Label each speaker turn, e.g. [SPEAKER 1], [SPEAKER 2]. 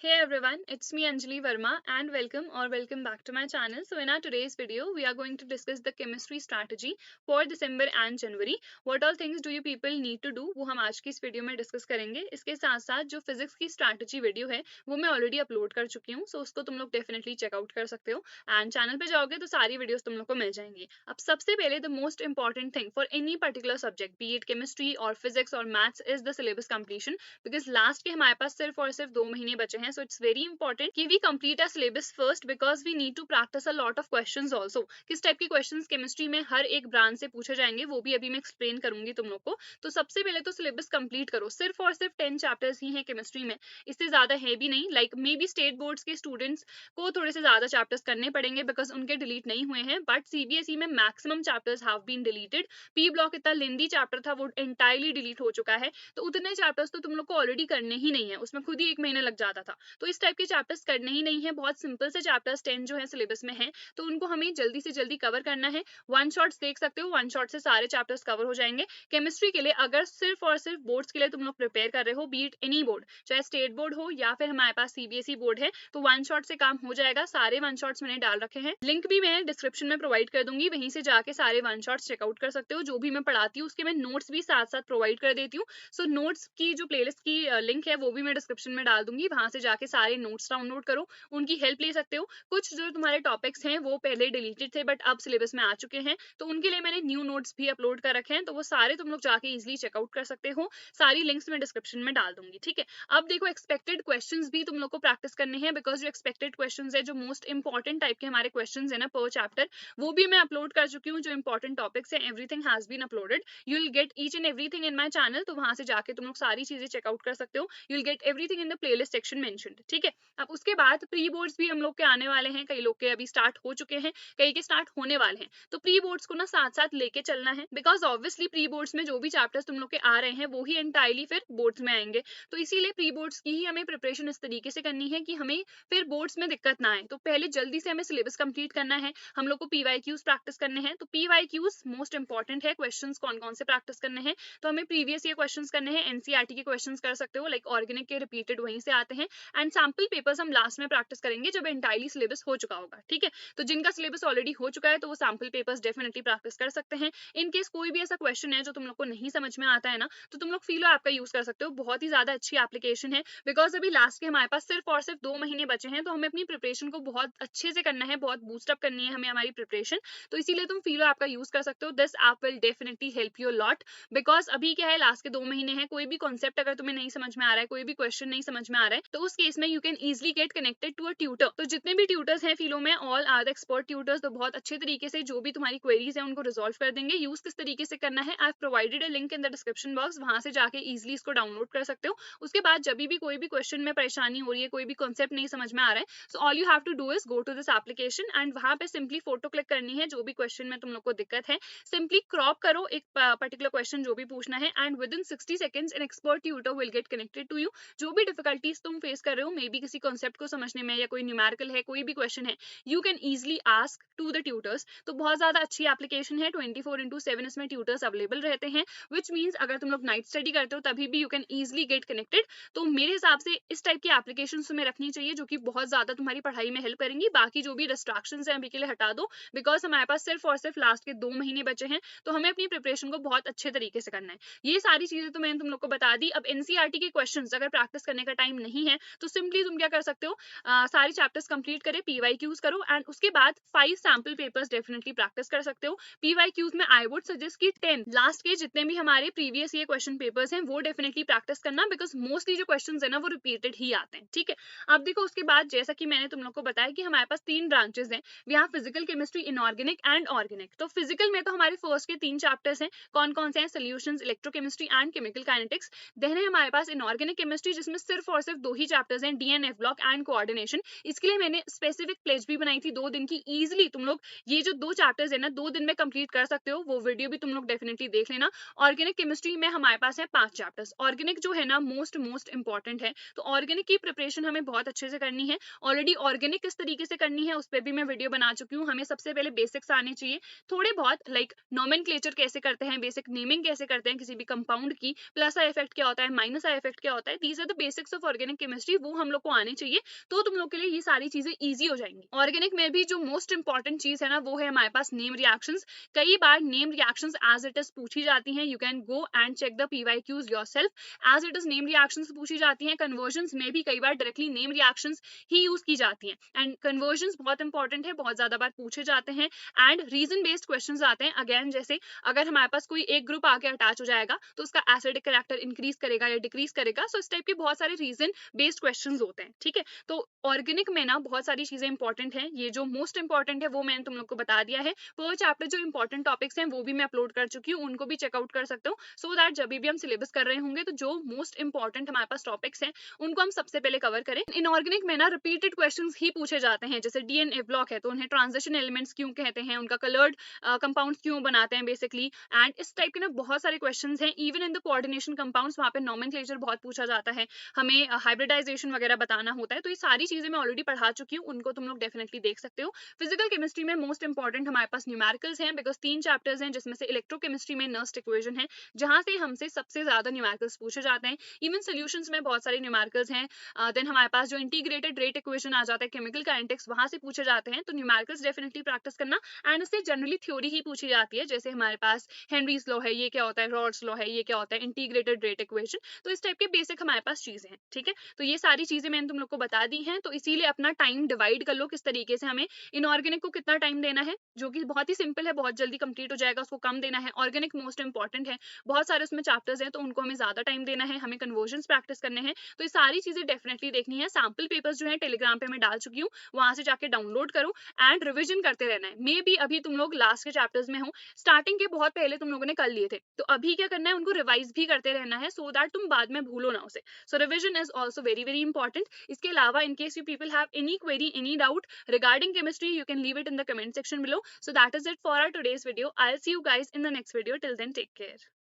[SPEAKER 1] Hey everyone, it's me Anjali Verma and welcome back to my channel. So in our today's video, we are going to discuss the chemistry strategy for December and January. What all things do you people need to do वो हम आज की इस video में discuss करेंगे. इसके साथ साथ जो फिजिक्स की स्ट्रैटेजी वीडियो है वो मैं ऑलरेडी अपलोड कर चुकी हूँ, सो उसको तुम लोग डेफिनेटली चेकआउट कर सकते हो एंड चैनल पे जाओगे तो सारी वीडियोस तुम लोग को मिल जाएंगी. अब सबसे पहले the most important thing for any particular subject B it chemistry और फिजिक्स और maths is the syllabus completion, because last के हमारे पास सिर्फ और सिर्फ 2 महीने बचे हैं. सो इट्स वेरी इंपॉर्टेंट कि we complete a syllabus first because we need to practise a lot of questions also. किस टाइप के क्वेश्चंस केमिस्ट्री में हर एक ब्रांच से पूछे जाएंगे वो भी अभी मैं एक्सप्लेन करूंगी तुम लोग को. तो सबसे पहले तो सिलेबस कंप्लीट करो. सिर्फ और सिर्फ 10 चैप्टर्स ही हैं केमिस्ट्री में, इससे ज्यादा है भी नहीं. Like may be state boards के स्टूडेंट्स को थोड़े से ज्यादा चैप्टर्स करने पड़ेंगे बिकॉज उनके डिलीट नहीं हुए हैं, बट सीबीएसई में maximum chapters have been deleted. P block इतना लेंदी चैप्टर था वो एंटायरली डिलीट हो चुका है, तो उतने चैप्टर्स तो तुम लोग को ऑलरेडी करने ही नहीं है, उसमें खुद ही 1 महीना लग जाता था. तो इस टाइप के चैप्टर्स करने ही नहीं है. बहुत सिंपल से चैप्टर्स 10 जो है सिलेबस में है, तो उनको हमें जल्दी से जल्दी कवर करना है. वन शॉट्स देख सकते हो, वन शॉट से सारे चैप्टर्स कवर हो जाएंगे. केमिस्ट्री के लिए अगर सिर्फ और सिर्फ बोर्ड्स के लिए तुम लोग प्रिपेयर कर रहे हो, बीट एनी बोर्ड, चाहे स्टेट बोर्ड हो या फिर हमारे पास सीबीएसई बोर्ड है, तो वन शॉट से काम हो जाएगा. सारे वन शॉट्स मैंने डाल रखे हैं, लिंक भी मैं डिस्क्रिप्शन में प्रोवाइड कर दूंगी, वहीं से जाके सारे वन शॉट्स चेकआउट कर सकते हो. जो भी मैं पढ़ाती हूँ उसके मैं नोट्स भी साथ साथ प्रोवाइड कर देती हूँ. सो नोट्स की जो प्लेलिस्ट की लिंक है वो भी मैं डिस्क्रिप्शन में डाल दूंगी, वहां से जाके सारे नोट्स डाउनलोड करो, उनकी हेल्प ले सकते हो. कुछ जो तुम्हारे टॉपिक्स हैं वो पहले डिलीटेड थे बट अब सिलेबस में आ चुके हैं, तो उनके लिए मैंने न्यू नोट्स भी अपलोड कर रखे हैं, तो वो सारे तुम लोग जाके इजीली चेकआउट कर सकते हो. सारी लिंक्स मैं डिस्क्रिप्शन में डाल दूंगी. ठीक है, अब देखो एक्सपेक्टेड क्वेश्चंस भी तुम लोग को प्रैक्टिस करने हैं, बिकॉज जो एक्सपेक्टेड क्वेश्चंस है, जो मोस्ट इंपॉर्टेंट टाइप के हमारे क्वेश्चंस है ना पर चैप्टर, वो भी मैं अपलोड कर चुकी हूँ. जो इंपॉर्टेंट टॉपिक्स है everything has been uploaded. You will get each and everything in my channel, तो वहां से जाके तुम लोग सारी चीजें चेकआउट कर सकते हो. You will get everything in the playlist section mentioned. ठीक है, अब उसके बाद प्री बोर्ड्स भी हम लोग के आने वाले हैं. कई लोग के अभी स्टार्ट हो चुके हैं, कई के स्टार्ट होने वाले हैं, तो प्री बोर्ड्स को ना साथ साथ लेके चलना है, बिकॉज ऑब्वियसली प्री बोर्ड्स में जो भी चैप्टर्स तुम लोग के आ रहे हैं वो ही एंटायरली फिर बोर्ड्स में आएंगे. तो इसीलिए प्री बोर्ड्स की ही हमें प्रिपरेशन इस तरीके से करनी है कि हमें फिर बोर्ड्स में दिक्कत ना आए. तो पहले जल्दी से हमें सिलेबस कंप्लीट करना है, हम लोग को पीवाईक्यूज प्रैक्टिस करने हैं. तो पीवाईक्यूज मोस्ट इंपॉर्टेंट है. क्वेश्चंस कौन कौन से प्रैक्टिस करने हैं, तो हमें प्रीवियस ईयर क्वेश्चंस करने हैं. एनसीईआरटी के क्वेश्चंस कर सकते हो, लाइक ऑर्गेनिक के रिपीटेड वहीं से आते हैं. एंड सैंपल पेपर्स हम लास्ट में प्रैक्टिस करेंगे जब एंटायरली सिलेबस हो चुका होगा. ठीक है, तो जिनका सिलेबस ऑलरेडी हो चुका है तो वो सैंपल पेपर्स डेफिनेटली प्रैक्टिस कर सकते हैं. इन केस कोई भी ऐसा क्वेश्चन है जो तुम लोग को नहीं समझ में आता है ना, तो तुम लोग फिलो ऐप का यूज कर सकते हो. बहुत ही ज्यादा अच्छी एप्लीकेशन है, बिकॉज अभी लास्ट के हमारे पास सिर्फ और सिर्फ 2 महीने बचे हैं, तो हमें अपनी प्रिपरेशन को बहुत अच्छे से करना है, बहुत बूस्टअप करनी है हमें हमारी प्रिपरेशन. तो इसीलिए तुम फिलो ऐप का यूज कर सकते हो. This app will definitely help you lot, because अभी क्या है, लास्ट के 2 महीने हैं. कोई भी कॉन्सेप्ट अगर तुम्हें नहीं समझ में आ रहा है, कोई भी क्वेश्चन नहीं समझ में आ रहा है, तो उस केस में you can easily get connected to a tutor. तो जितने भी ट्यूटर्स हैं फिलो में, all are the expert tutors, तो बहुत अच्छे तरीके से जो भी तुम्हारी क्वेरीज है उनको रिजॉल्व कर देंगे. यूज किस तरीके से करना है, I have provided a link in the description box, वहां से जाके इजिली इसको डाउनलोड कर सकते हो. उसके बाद जब भी कोई भी क्वेश्चन में परेशानी हो रही है, कोई भी कॉन्सेप्ट नहीं समझ में आ रहा है, so all you have to do is go to this application and वहां पे सिंपली फोटो क्लिक करनी है. जो भी क्वेश्चन में तुम लोग को दिक्कत है, सिंपली क्रॉप करो एक पर्टिकुलर क्वेश्चन जो भी पूछना है, and within 60 seconds an expert tutor will get connected to you. जो भी डिफिकल्टीज तुम फेस कर रहे हो, मे बी किसी कॉन्सेप्ट को समझने में या कोई न्यूमेरिकल है, कोई भी क्वेश्चन है, you can easily ask to the tutors. तो बहुत ज्यादा अच्छी एप्लीकेशन है. 24/7 इसमें ट्यूटर्स अवेलेबल रहते हैं, विच मीन्स अगर तुम लोग नाइट स्टडी करते हो तभी भी you can easily get connected. तो मेरे हिसाब से इस टाइप की एप्लीकेशन तुम्हें रखनी चाहिए जो कि बहुत ज्यादा तुम्हारी पढ़ाई में हेल्प करेंगी. बाकी जो भी डिस्ट्रैक्शंस हैं अभी के लिए हटा दो, बिकॉज हमारे पास सिर्फ और सिर्फ लास्ट के 2 महीने बचे हैं, तो हमें अपनी प्रिपरेशन को बहुत अच्छे तरीके से करना है. ये सारी चीजें तो मैंने तुम लोग को बता दी. अब एनसीईआरटी के क्वेश्चंस अगर प्रैक्टिस करने का टाइम नहीं है, तो सिंपली तुम क्या कर सकते हो, सारे चैप्टर्स कंप्लीट करें, पीवाईक्यूज करो, एंड उसके बाद 5 सैंपल पेपर्स डेफिनेटली प्रैक्टिस कर सकते हो. पीवाईक्यूज में आई वुड सजेस्ट कि 10 लास्ट के जितने भी हमारे प्रीवियस ईयर क्वेश्चन पेपर्स हैं वो डेफिनेटली प्रैक्टिस करना, बिकॉज मोस्टली जो क्वेश्चंस है ना वो रिपीटेड ही आते हैं. ठीक है, अब देखो उसके बाद जैसा कि मैंने तुम लोग को बताया कि हमारे पास 3 ब्रांचेस हैं. We have physical chemistry, inorganic and organic. तो फिजिकल में तो हमारे फर्स्ट के 3 चैप्टर्स हैं. कौन कौन से हैं, solutions, electrochemistry and chemical kinetics. Then है हमारे पास इनऑर्गेनिक केमिस्ट्री जिसमें सिर्फ और सिर्फ 2 ही चैप्टर्स हैं, डीएनएफ ब्लॉक एंड कोऑर्डिनेशन. इसके लिए मैंने स्पेसिफिक प्लेज भी बनाई थी 2 दिन की. इजीली तुम लोग ये जो 2 चैप्टर्स है ना 2 दिन में कंप्लीट कर सकते हो. वो वीडियो भी तुम लोग डेफिनेटली देख लेना. ऑर्गेनिक केमिस्ट्री में हमारे पास है 5 चैप्टर्स. ऑर्गेनिक जो है ना मोस्ट इंपॉर्टेंट है, तो ऑर्गेनिक की प्रिपरेशन हमें बहुत अच्छे से करनी है. ऑलरेडी ऑर्गेनिक किस तरीके से करनी है उस पर भी मैं वीडियो बना चुकी हूँ. हमें सबसे पहले बेसिक्स आने चाहिए थोड़े बहुत, लाइक नोमेनक्लेचर कैसे करते हैं, बेसिक नेमिंग कैसे करते हैं किसी भी कंपाउंड की, प्लस आई इफेक्ट क्या होता है, माइनस आई इफेक्ट क्या होता है. These are the basics of organic chemistry chemistry वो हम लोग को आनी चाहिए, तो तुम लोग के लिए ये सारी चीजें ईजी हो जाएंगी। ऑर्गेनिक में भी जो मोस्ट इंपॉर्टेंट चीज है ना, वो है हमारे पास नेम रिएक्शंस। कई बार name reactions as it is पूछी जाती हैं, you can go and check the PYQs yourself. As it is name reactions पूछी जाती हैं। कन्वर्जंस में भी कई बार डायरेक्टली नेम रिएक्शंस ही यूज की जाती हैं, एंड कन्वर्जंस बहुत इंपॉर्टेंट है, बहुत ज्यादा बार पूछे जाते हैं। एंड रीजन बेस्ड क्वेश्चंस आते हैं, अगेन जैसे अगर हमारे पास कोई एक ग्रुप आके अटैच हो जाएगा तो उसका एसिडिक कैरेक्टर इंक्रीज करेगा या डिक्रीज करेगा। सो इस टाइप के बहुत सारे रीजन बेस्ड क्वेश्चंस होते हैं, ठीक है। तो ऑर्गेनिक में ना बहुत सारी चीजें इंपॉर्टेंट हैं। ये जो मोस्ट इंपॉर्टेंट है वो मैंने तुम लोग को बता दिया है। पर चैप्टर जो इंपॉर्टेंट टॉपिक्स हैं वो भी मैं अपलोड कर चुकी हूँ, उनको भी चेकआउट कर सकते हो, सो दैट जब भी हम सिलेबस कर रहे होंगे तो जो मोस्ट इंपॉर्टेंट हमारे पास टॉपिक्स हैं उनको हम सबसे पहले कवर करें। इनऑर्गेनिक में ना रिपीटेड क्वेश्चंस ही पूछे जाते हैं, जैसे DNA ब्लॉक है तो उन्हें ट्रांजिशन एलिमेंट्स क्यों कहते हैं, उनका कलर्ड कंपाउंड्स क्यों बनाते हैं बेसिकली, एंड इस टाइप के ना बहुत सारे क्वेश्चंस हैं। Even in the coordination compounds वहाँ पे नोमेनक्लेचर बहुत पूछा जाता है, हमें हाइब्रिडाइजेशन वगैरह बताना होता है। तो ये सारी चीजें मैं ऑलरेडी पढ़ा चुकी हूँ, उनको तुम लोग डेफिनेटली देख सकते हो। फिजिकल केमिस्ट्री में मोस्ट इंपॉर्टेंट हमारे पास न्यूमेरिकल्स हैं, बिकॉज 3 चैप्टर्स हैं, जिसमें से इलेक्ट्रोकेमिस्ट्री में नर्स्ट इक्वेशन है, जहां से हमसे सबसे ज्यादा न्यूमेरिकल्स पूछे जाते हैं। इवन सोल्यूशंस में बहुत सारे न्यूमेरिकल्स हैं। देन हमारे पास जो इंटीग्रेटेड रेट इक्वेशन आ जाता है केमिकल काइनेटिक्स, वहां से पूछे जाते हैं। तो न्यूमेरिकल्स डेफिनेटली प्रैक्टिस करना, एंड इससे जनरली थ्योरी ही पूछी जाती है, जैसे हमारे पास हेनरीज लॉ है, ये क्या होता है, रॉड्स लॉ है, ये क्या होता है, इंटीग्रेटेड रेट इक्वेशन। तो इस टाइप के बेसिक हमारे पास चीजें हैं, ठीक है। तो ये सारी चीजें मैंने तुम लोग को बता दी हैं, तो इसीलिए अपना टाइम डिवाइड कर लो किस तरीके से हमें इनऑर्गेनिक को कितना टाइम देना है, जो कि बहुत ही सिंपल है, बहुत जल्दी कंप्लीट हो जाएगा, उसको कम देना है। ऑर्गेनिक मोस्ट इंपॉर्टेंट है, बहुत सारे उसमें चैप्टर्स हैं, तो उनको हमें ज्यादा टाइम देना है, हमें कन्वर्जन्स प्रैक्टिस करने हैं। तो ये सारी चीजें डेफिनेटली देखनी है। सैम्पल पेपर्स जो है टेलीग्राम पे मैं डाल चुकी हूँ, वहां से जाके डाउनलोड करो एंड रिविजन करते रहना है। मे बी अभी तुम लोग लास्ट के चैप्टर्स में हो, स्टार्टिंग के बहुत पहले तुम लोगों ने कर लिए थे, तो अभी क्या करना है, उनको रिवाइज भी करते रहना है, सो दैट तुम बाद में भूलो ना उसे। So revision is also very very important. इसके अलावा in case you people have any query, any doubt regarding chemistry, you can leave it in the comment section below. So that is it for our today's video. I'll see you guys in the next video. Till then, take care.